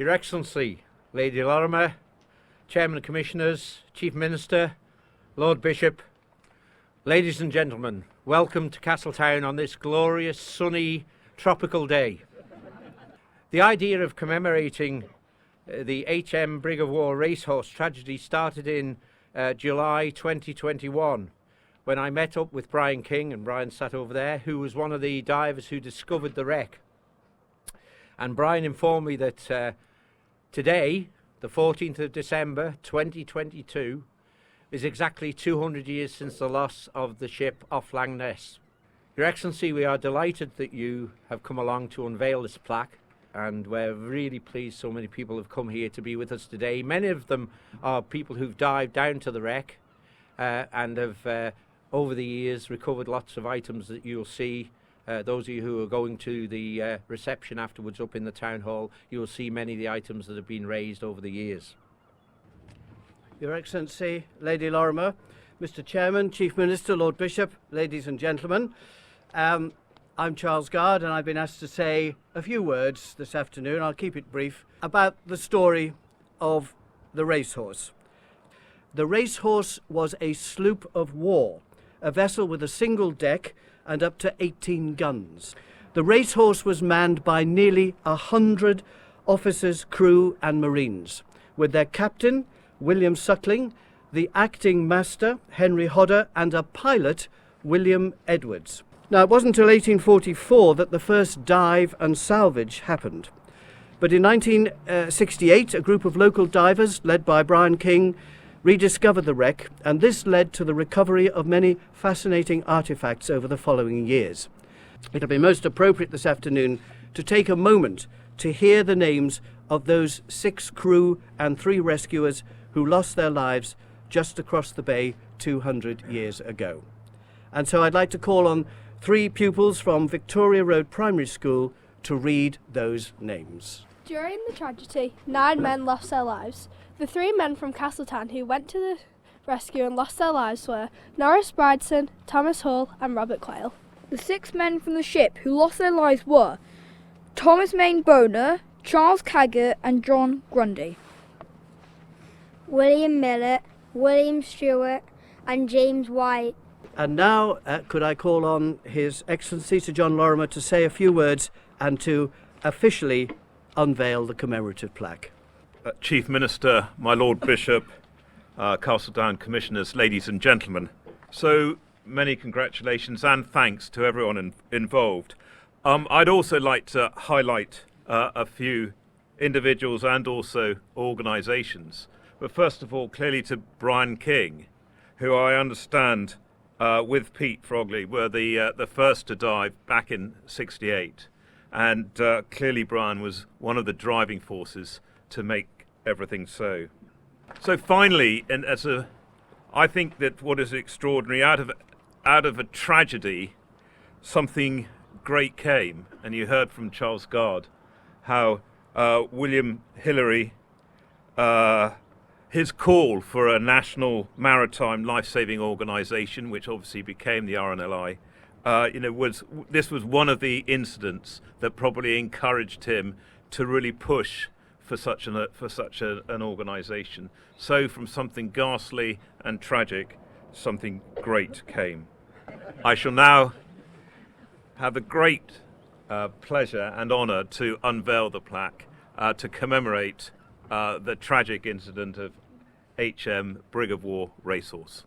Your Excellency, Lady Lorimer, Chairman of Commissioners, Chief Minister, Lord Bishop, ladies and gentlemen, welcome to Castletown on this glorious, sunny, tropical day. The idea of commemorating the Brig of War Racehorse tragedy started in July 2021 when I met up with Brian King, and Brian sat over there, who was one of the divers who discovered the wreck. And Brian informed me that today, the 14th of December 2022, is exactly 200 years since the loss of the ship off Langness. Your Excellency, we are delighted that you have come along to unveil this plaque, and we're really pleased so many people have come here to be with us today. Many of them are people who've dived down to the wreck and have over the years recovered lots of items that you'll see. Those of you who are going to the reception afterwards up in the town hall, you'll see many of the items that have been raised over the years. Your Excellency, Lady Lorimer, Mr. Chairman, Chief Minister, Lord Bishop, ladies and gentlemen, I'm Charles Gard, and I've been asked to say a few words this afternoon, I'll keep it brief, about the story of the racehorse. The racehorse was a sloop of war, a vessel with a single deck and up to 18 guns. The racehorse was manned by nearly 100 officers, crew and marines, with their captain, William Suckling, the acting master, Henry Hodder, and a pilot, William Edwards. Now, it wasn't until 1844 that the first dive and salvage happened. But in 1968, a group of local divers, led by Brian King, rediscovered the wreck, and this led to the recovery of many fascinating artifacts over the following years. It'll be most appropriate this afternoon to take a moment to hear the names of those 6 crew and 3 rescuers who lost their lives just across the bay 200 years ago. And so I'd like to call on 3 pupils from Victoria Road Primary School to read those names. During the tragedy, 9 men lost their lives. The 3 men from Castletown who went to the rescue and lost their lives were Norris Brydeson, Thomas Hall and Robert Quayle. The 6 men from the ship who lost their lives were Thomas Main Boner, Charles Caggett and John Grundy. William Millett, William Stewart and James White. And now, could I call on His Excellency Sir John Lorimer to say a few words and to officially unveil the commemorative plaque. Chief Minister, my Lord Bishop, Castletown Commissioners, ladies and gentlemen. So many congratulations and thanks to everyone involved. I'd also like to highlight a few individuals and also organisations. But first of all, clearly to Brian King, who I understand with Pete Frogley were the first to dive back in '68. And clearly Brian was one of the driving forces to make everything so. So finally, and I think that what is extraordinary, out of a tragedy, something great came. And you heard from Charles Gard how William Hillary, his call for a national maritime life-saving organisation, which obviously became the RNLI, this was one of the incidents that probably encouraged him to really push for such an organisation. So from something ghastly and tragic, something great came. I shall now have the great pleasure and honour to unveil the plaque to commemorate the tragic incident of Brig of War Racehorse.